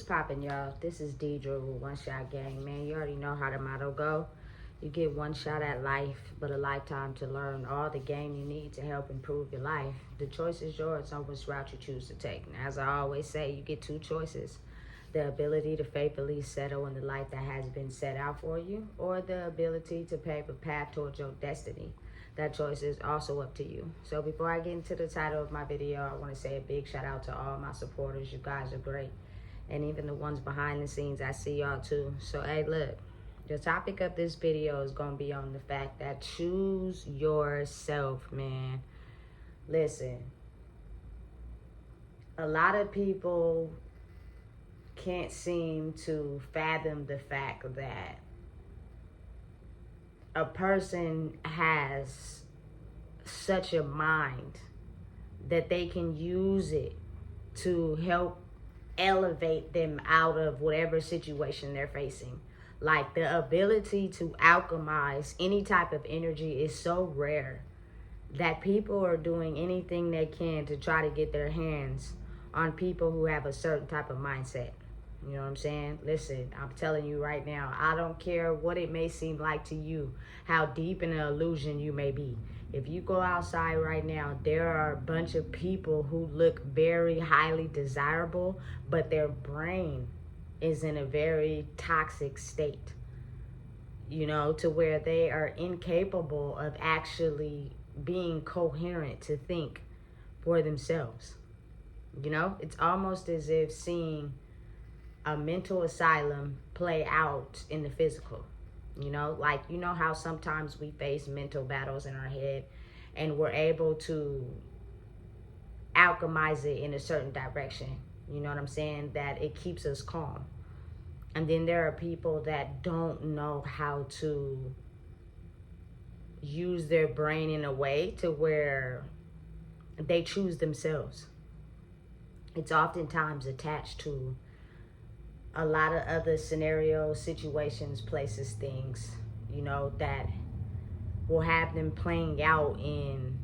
poppin', y'all? This is Deidre with One Shot Gang. Man, you already know how the motto go. You get one shot at life, but a lifetime to learn all the game you need to help improve your life. The choice is yours on which route you choose to take. And as I always say, you get two choices. The ability to faithfully settle in the life that has been set out for you, or the ability to pave a path towards your destiny. That choice is also up to you. So before I get into the title of my video, I want to say a big shout out to all my supporters. You guys are great. And even the ones behind the scenes, I see y'all too. So hey, look, the topic of this video is going to be on the fact that choose yourself, man. Listen, a lot of people can't seem to fathom the fact that a person has such a mind that they can use it to help elevate them out of whatever situation they're facing. Like, the ability to alchemize any type of energy is so rare that people are doing anything they can to try to get their hands on people who have a certain type of mindset. You know what I'm saying? Listen, I'm telling you right now, I don't care what it may seem like to you, how deep in an illusion you may be. If you go outside right now, there are a bunch of people who look very highly desirable, but their brain is in a very toxic state, you know, to where they are incapable of actually being coherent to think for themselves. You know, it's almost as if seeing a mental asylum play out in the physical. You know, like, you know how sometimes we face mental battles in our head and we're able to alchemize it in a certain direction. You know what I'm saying? That it keeps us calm. And then there are people that don't know how to use their brain in a way to where they choose themselves. It's oftentimes attached to a lot of other scenarios, situations, places, things, you know, that will have them playing out in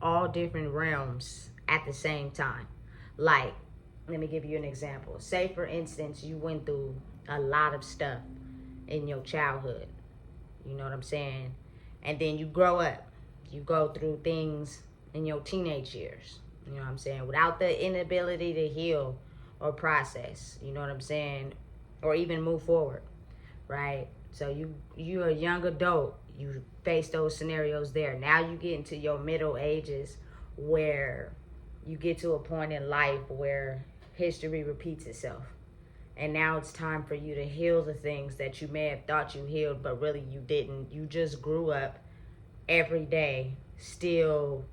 all different realms at the same time. Like, let me give you an example. Say, for instance, you went through a lot of stuff in your childhood. You know what I'm saying? And then you grow up. You go through things in your teenage years. You know what I'm saying? Without the inability to heal or process, you know what I'm saying, or even move forward, right? So you're a young adult, you face those scenarios there. Now you get into your middle ages where you get to a point in life where history repeats itself. And now it's time for you to heal the things that you may have thought you healed, but really you didn't. You just grew up every day still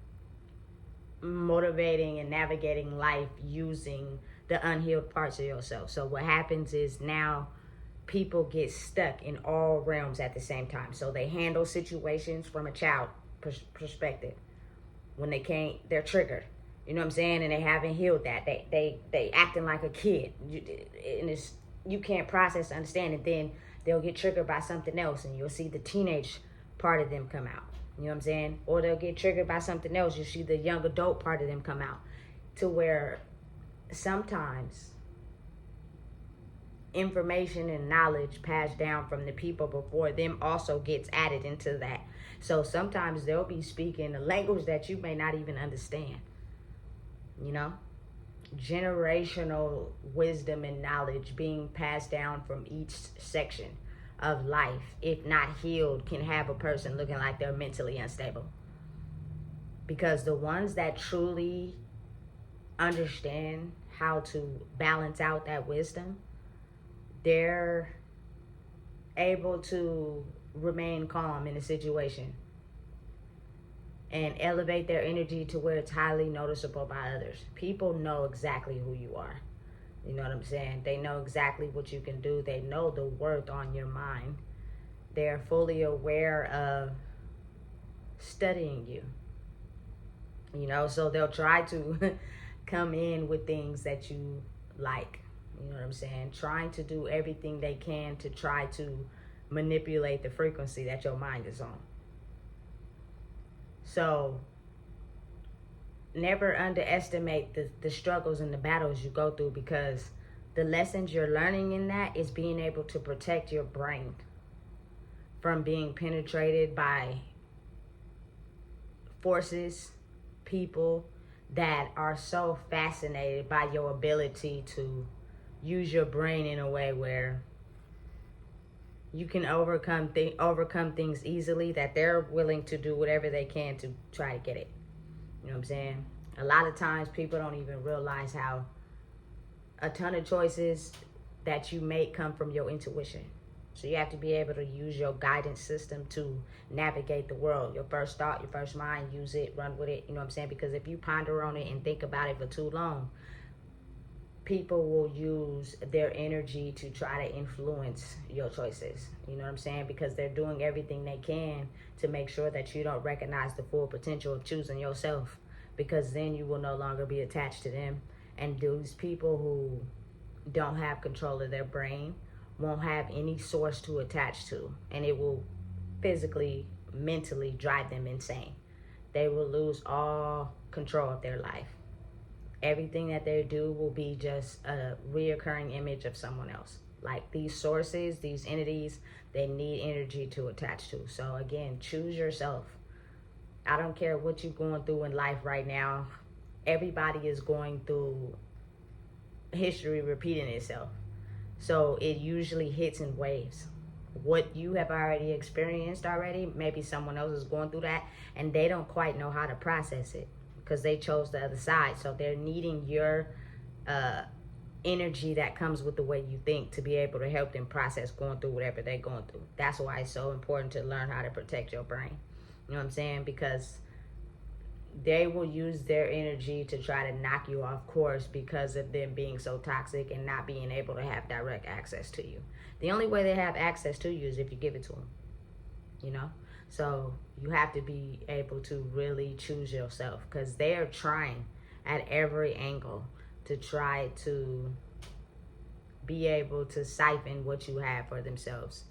motivating and navigating life using the unhealed parts of yourself. So what happens is now people get stuck in all realms at the same time. So they handle situations from a child perspective. When they can't, they're triggered. You know what I'm saying? And they haven't healed that. They acting like a kid. And you can't process, understand it. Then they'll get triggered by something else, and you'll see the teenage part of them come out. You know what I'm saying? Or they'll get triggered by something else. You see the young adult part of them come out. To where sometimes information and knowledge passed down from the people before them also gets added into that. So sometimes they'll be speaking a language that you may not even understand. You know? Generational wisdom and knowledge being passed down from each section of life, if not healed, can have a person looking like they're mentally unstable. Because the ones that truly understand how to balance out that wisdom, they're able to remain calm in a situation and elevate their energy to where it's highly noticeable by others. People know exactly who you are. You know what I'm saying? They know exactly what you can do. They know the worth on your mind. They're fully aware of studying you. You know, so they'll try to come in with things that you like. You know what I'm saying? Trying to do everything they can to try to manipulate the frequency that your mind is on. So never underestimate the struggles and the battles you go through, because The lessons you're learning in that is being able to protect your brain from being penetrated by forces, people that are so fascinated by your ability to use your brain in a way where you can overcome things easily, that they're willing to do whatever they can to try to get it. You know what I'm saying? A lot of times people don't even realize how a ton of choices that you make come from your intuition. So you have to be able to use your guidance system to navigate the world. Your first thought, your first mind, use it, run with it. You know what I'm saying? Because if you ponder on it and think about it for too long, people will use their energy to try to influence your choices. You know what I'm saying? Because they're doing everything they can to make sure that you don't recognize the full potential of choosing yourself. Because then you will no longer be attached to them. And those people who don't have control of their brain won't have any source to attach to, and it will physically, mentally drive them insane. They will lose all control of their life. Everything that they do will be just a reoccurring image of someone else. Like these sources, these entities, they need energy to attach to. So again, choose yourself. I don't care what you're going through in life right now. Everybody is going through history repeating itself. So it usually hits in waves. What you have already experienced already, maybe someone else is going through that and they don't quite know how to process it because they chose the other side. So they're needing your energy that comes with the way you think to be able to help them process going through whatever they're going through. That's why it's so important to learn how to protect your brain. You know what I'm saying? Because they will use their energy to try to knock you off course because of them being so toxic and not being able to have direct access to you. The only way they have access to you is if you give it to them, you know? So you have to be able to really choose yourself because they are trying at every angle to try to be able to siphon what you have for themselves.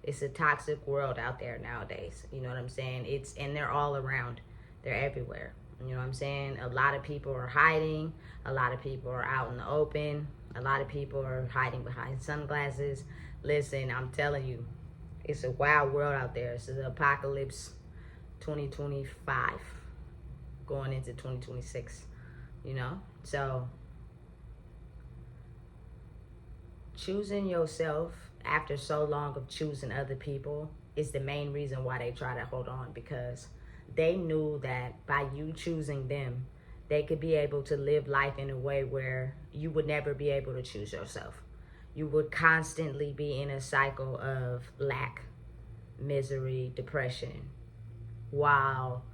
It's a toxic world out there nowadays. You know what I'm saying? And they're all around. They're everywhere. You know what I'm saying? A lot of people are hiding. A lot of people are out in the open. A lot of people are hiding behind sunglasses. Listen, I'm telling you, it's a wild world out there. It's the apocalypse 2025 going into 2026, you know? So choosing yourself after so long of choosing other people is the main reason why they try to hold on, because they knew that by you choosing them, they could be able to live life in a way where you would never be able to choose yourself. You would constantly be in a cycle of lack, misery, depression, while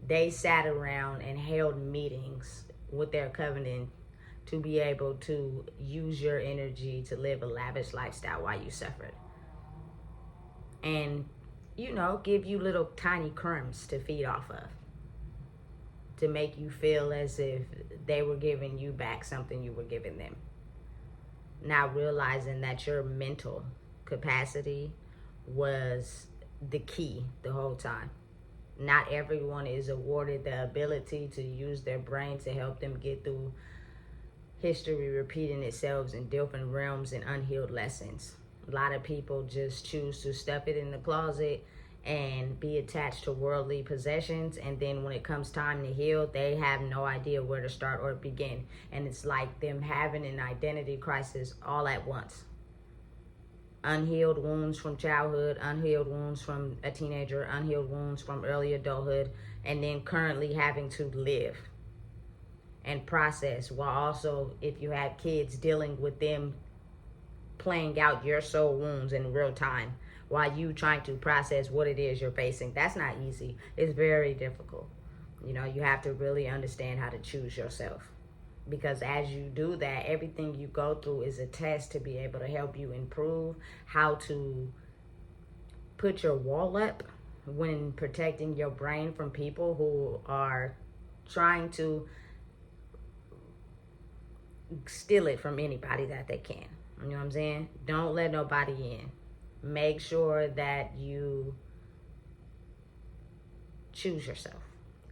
they sat around and held meetings with their covenant to be able to use your energy to live a lavish lifestyle while you suffered. And, you know, give you little tiny crumbs to feed off of, to make you feel as if they were giving you back something you were giving them. Not realizing that your mental capacity was the key the whole time. Not everyone is awarded the ability to use their brain to help them get through history repeating itself in different realms and unhealed lessons. A lot of people just choose to stuff it in the closet and be attached to worldly possessions, and then when it comes time to heal, they have no idea where to start or begin. And it's like them having an identity crisis all at once. Unhealed wounds from childhood, unhealed wounds from a teenager, unhealed wounds from early adulthood, and then currently having to live and process, while also, if you have kids, dealing with them playing out your soul wounds in real time while you trying to process what it is you're facing. That's not easy. It's very difficult. You know, you have to really understand how to choose yourself, because as you do that, everything you go through is a test to be able to help you improve how to put your wall up when protecting your brain from people who are trying to steal it from anybody that they can. You know what I'm saying? Don't let nobody in. Make sure that you choose yourself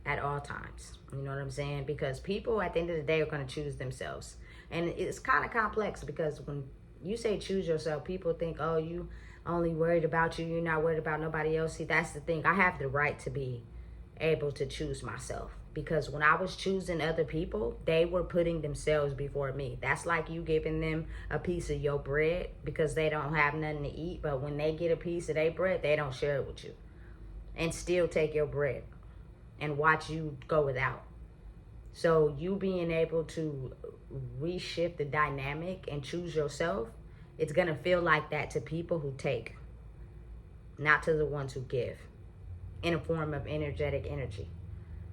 at all times. You know what I'm saying? Because people at the end of the day are going to choose themselves. And it's kind of complex because when you say choose yourself, people think, oh, you only worried about you, you're not worried about nobody else. See, that's the thing. I have the right to be able to choose myself, because when I was choosing other people, they were putting themselves before me. That's like you giving them a piece of your bread because they don't have nothing to eat, but when they get a piece of their bread, they don't share it with you and still take your bread and watch you go without. So you being able to reshift the dynamic and choose yourself, it's going to feel like that to people who take, not to the ones who give, in a form of energetic energy.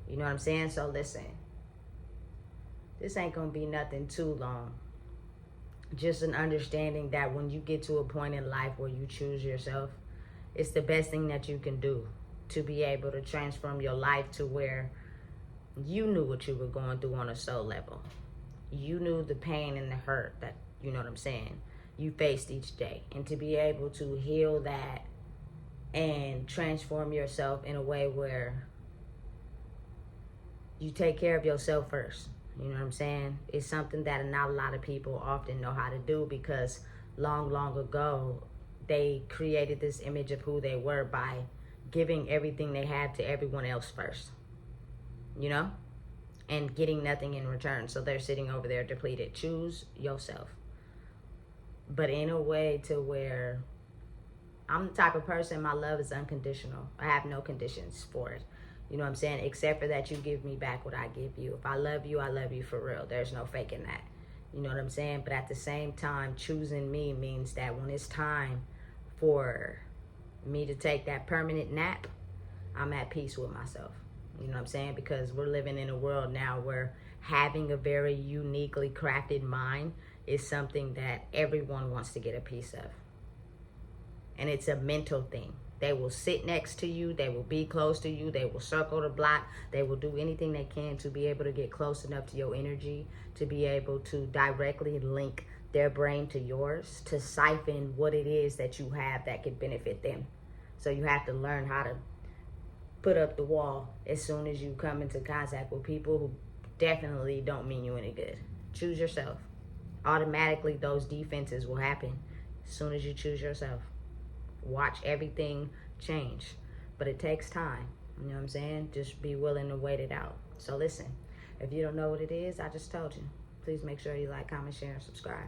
You know what I'm saying? So listen, this ain't going to be nothing too long. Just an understanding that when you get to a point in life where you choose yourself, it's the best thing that you can do to be able to transform your life to where you knew what you were going through on a soul level. You knew the pain and the hurt that, you know what I'm saying, you faced each day. And to be able to heal that and transform yourself in a way where you take care of yourself first. You know what I'm saying? It's something that not a lot of people often know how to do, because long ago, they created this image of who they were by giving everything they had to everyone else first. You know? And getting nothing in return. So they're sitting over there depleted. Choose yourself. But in a way to where I'm the type of person, my love is unconditional. I have no conditions for it. You know what I'm saying? Except for that you give me back what I give you. If I love you for real. There's no faking that. You know what I'm saying? But at the same time, choosing me means that when it's time for me to take that permanent nap, I'm at peace with myself. You know what I'm saying? Because we're living in a world now where having a very uniquely crafted mind is something that everyone wants to get a piece of. And it's a mental thing. They will sit next to you. They will be close to you. They will circle the block. They will do anything they can to be able to get close enough to your energy, to be able to directly link their brain to yours, to siphon what it is that you have that could benefit them. So you have to learn how to put up the wall as soon as you come into contact with people who definitely don't mean you any good. Choose yourself. Automatically, those defenses will happen as soon as you choose yourself. Watch everything change. But it takes time. You know what I'm saying? Just be willing to wait it out. So listen, if you don't know what it is, I just told you. Please make sure you like, comment, share, and subscribe.